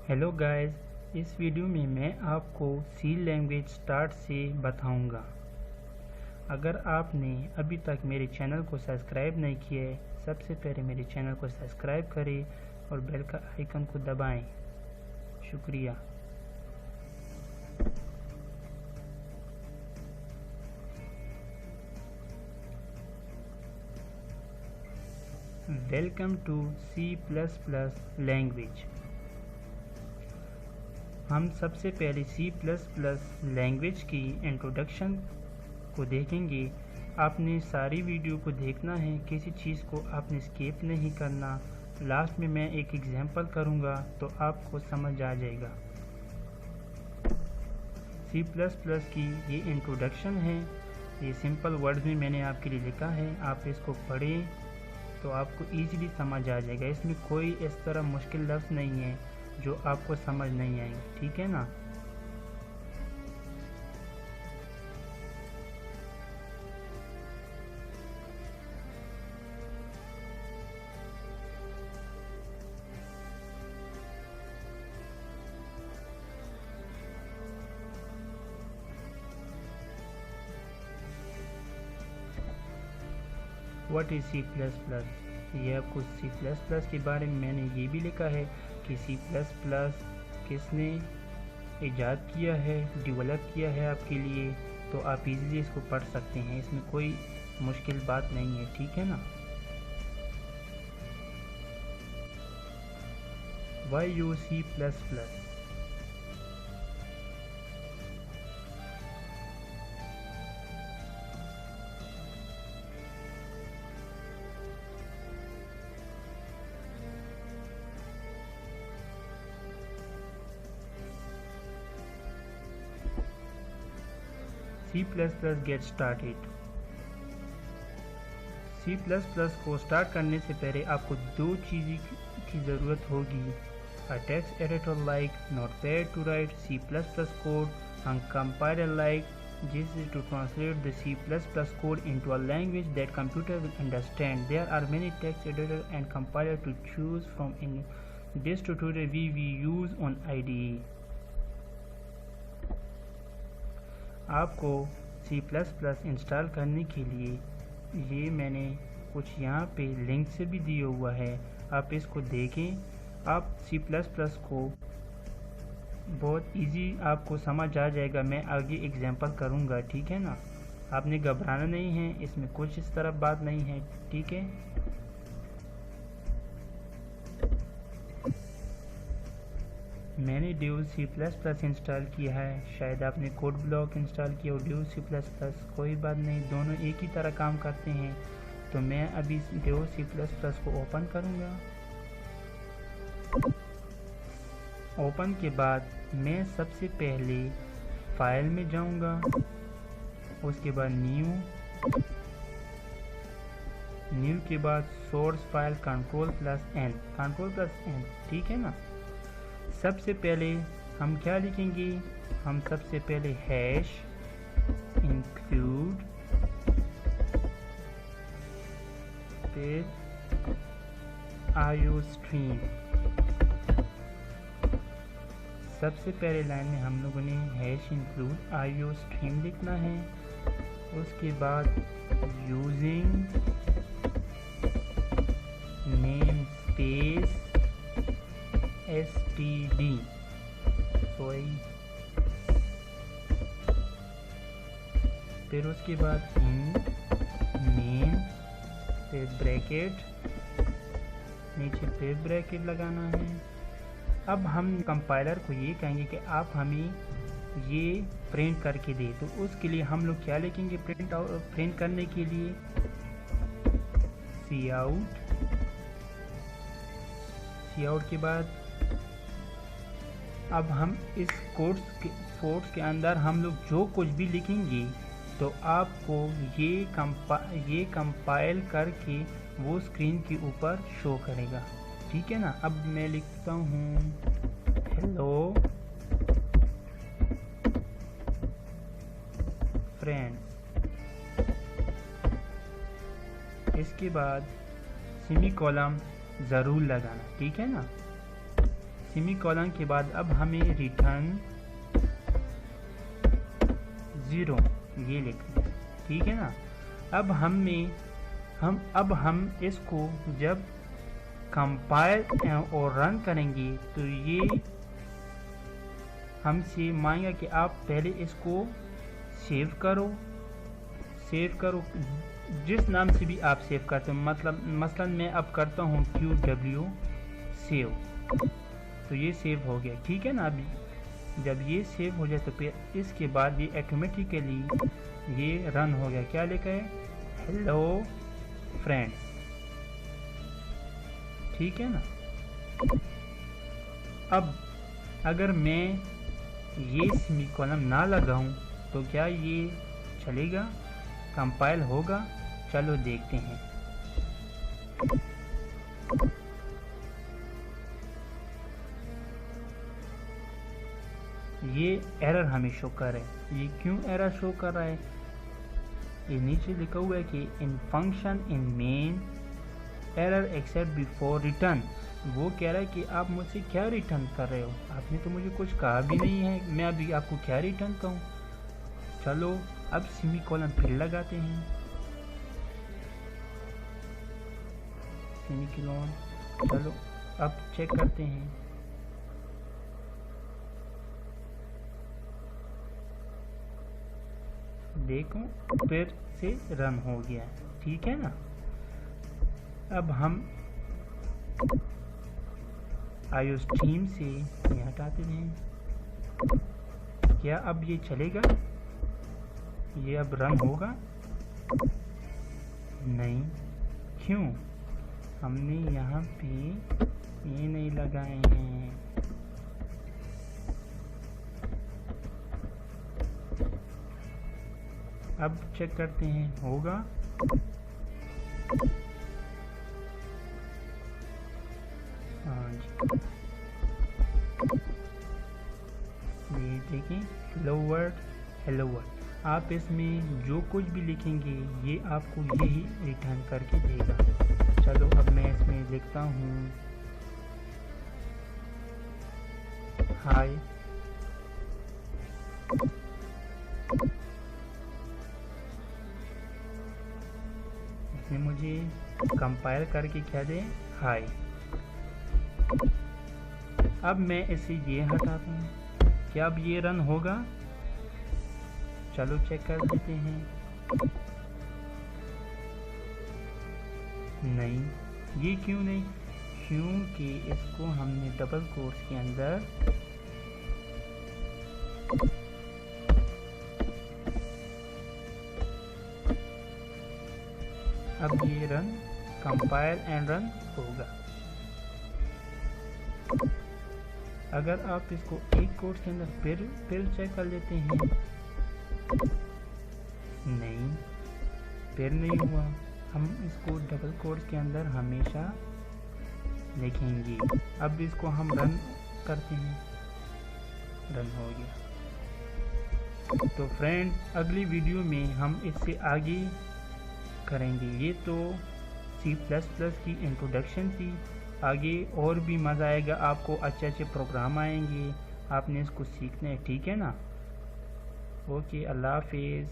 Hello guys, इस video में मैं आपको सी लैंग्वेज स्टार्ट से बताऊंगा। अगर आपने अभी तक मेरे चैनल को सब्सक्राइब नहीं किया है, सबसे पहले मेरे चैनल को सब्सक्राइब करें और बेल का आइकन को दबाएं। शुक्रिया। Welcome to C++ language. हम सबसे पहले C++ लैंग्वेज की इंट्रोडक्शन को देखेंगे। आपने सारी वीडियो को देखना है, किसी चीज़ को आपने स्किप नहीं करना। लास्ट में मैं एक एग्जांपल करूँगा तो आपको समझ आ जाएगा। C++ की ये इंट्रोडक्शन है, ये सिंपल वर्ड्स में मैंने आपके लिए लिखा है। आप इसको पढ़ें तो आपको ईजिली समझ आ जाएगा। इसमें कोई इस तरह मुश्किल लफ्ज़ नहीं है जो आपको समझ नहीं आएंगे, ठीक है ना। What is C++? ये आपको C++ के बारे में मैंने ये भी लिखा है कि C++ किसने इजाद किया है, डेवलप किया है आपके लिए, तो आप इजीली इसको पढ़ सकते हैं। इसमें कोई मुश्किल बात नहीं है, ठीक है ना। Why use C++? C++ get started. C++ को स्टार्ट करने से पहले आपको दो चीज़ की ज़रूरत होगी। A text editor like Notepad to write C++ code and compiler like GCC to translate the C++ code into a language that computer will understand. There are many text editor and compiler to choose from. In this tutorial we use on IDE. आपको C++ install करने के लिए ये मैंने कुछ यहाँ पे link से भी दिया हुआ है, आप इसको देखें। आप C++ को बहुत इजी आपको समझ आ जाएगा। मैं आगे एग्जांपल करूँगा, ठीक है ना। आपने घबराना नहीं है, इसमें कुछ इस तरह बात नहीं है, ठीक है। मैंने ड्यूल C++ इंस्टॉल किया है, शायद आपने कोड ब्लॉक इंस्टॉल किया हो, ड्यूल C++, कोई बात नहीं, दोनों एक ही तरह काम करते हैं। तो मैं अभी ड्यूल C++ को ओपन करूँगा। ओपन के बाद मैं सबसे पहले फाइल में जाऊँगा, उसके बाद न्यू के बाद सोर्स फाइल कंट्रोल+N, ठीक है ना। सबसे पहले हम क्या लिखेंगे? हम सबसे पहले हैश इंक्लूड फिर iostream। सबसे पहले लाइन में हम लोगों ने हैश इंक्लूड iostream लिखना है। उसके बाद यूजिंग नेम स्पेस std, फिर उसके बाद नेम, फिर ब्रैकेट, नीचे फिर ब्रैकेट लगाना है। अब हम कंपाइलर को ये कहेंगे कि आप हमें ये प्रिंट करके दे, तो उसके लिए हम लोग क्या लिखेंगे? प्रिंट करने के लिए काउट के बाद अब हम इस कोड्स के अंदर हम लोग जो कुछ भी लिखेंगे तो आपको ये कंपाइल करके वो स्क्रीन के ऊपर शो करेगा, ठीक है ना। अब मैं लिखता हूँ हेलो फ्रेंड्स। इसके बाद सेमीकोलन ज़रूर लगाना, ठीक है ना। सेमीकोलन के बाद अब हमें रिटर्न 0 ये लिखना है, ठीक है ना। अब हम इसको जब कंपाइल और रन करेंगे तो ये हमसे मांगेगा कि आप पहले इसको सेव करो जिस नाम से भी आप सेव करते हो, मतलब मसलन मैं अब करता हूँ QW सेव, तो ये सेव हो गया, ठीक है ना। अभी जब ये सेव हो जाए तो फिर इसके बाद ये ऑटोमेटिकली ये रन हो गया। क्या लिखा है? हेलो फ्रेंड्स, ठीक है ना। अब अगर मैं ये सेमीकोलन ना लगाऊं तो क्या ये चलेगा, कंपाइल होगा? चलो देखते हैं। ये एरर हमें शो कर रहा है। ये क्यों एरर शो कर रहा है? ये नीचे लिखा हुआ है कि in function in main error except before return. वो कह रहा है कि आप मुझसे क्या रिटर्न कर रहे हो, आपने तो मुझे कुछ कहा भी नहीं है, मैं अभी आपको क्या रिटर्न कहूँ। चलो अब सेमीकोलन फिर लगाते हैं, सेमीकोलन। चलो अब चेक करते हैं। देखो फिर से रन हो गया, ठीक है ना। अब हम iOS थीम से ये हटाते हैं। क्या अब ये चलेगा? ये अब रन होगा? नहीं, क्यों? हमने यहाँ पे ये नहीं लगाए हैं। अब चेक करते हैं, होगा? हाँ जी, ये देखें, हेलो वर्ड। आप इसमें जो कुछ भी लिखेंगे ये आपको यही रिटर्न करके देगा। चलो अब मैं इसमें लिखता हूँ हाय। इसने मुझे कंपाइल करके क्या दे? हाय। अब मैं इसे ये हटाता हूँ, क्या अब ये रन होगा? चलो चेक कर देते हैं। नहीं, ये क्यों नहीं? क्योंकि इसको हमने डबल कोट्स के अंदर अब ये रन कंपाइल एंड रन होगा। अगर आप इसको एक कोट्स के अंदर फिर चेक कर लेते हैं, नहीं, फिर नहीं हुआ। हम इसको डबल कोट्स के अंदर हमेशा लिखेंगे। अब इसको हम रन करते हैं, रन हो गया। तो फ्रेंड, अगली वीडियो में हम इससे आगे करेंगे। ये तो C++ की इंट्रोडक्शन थी, आगे और भी मज़ा आएगा आपको, अच्छे प्रोग्राम आएंगे, आपने इसको सीखना है, ठीक है ना। ओके, अल्लाह हाफिज़।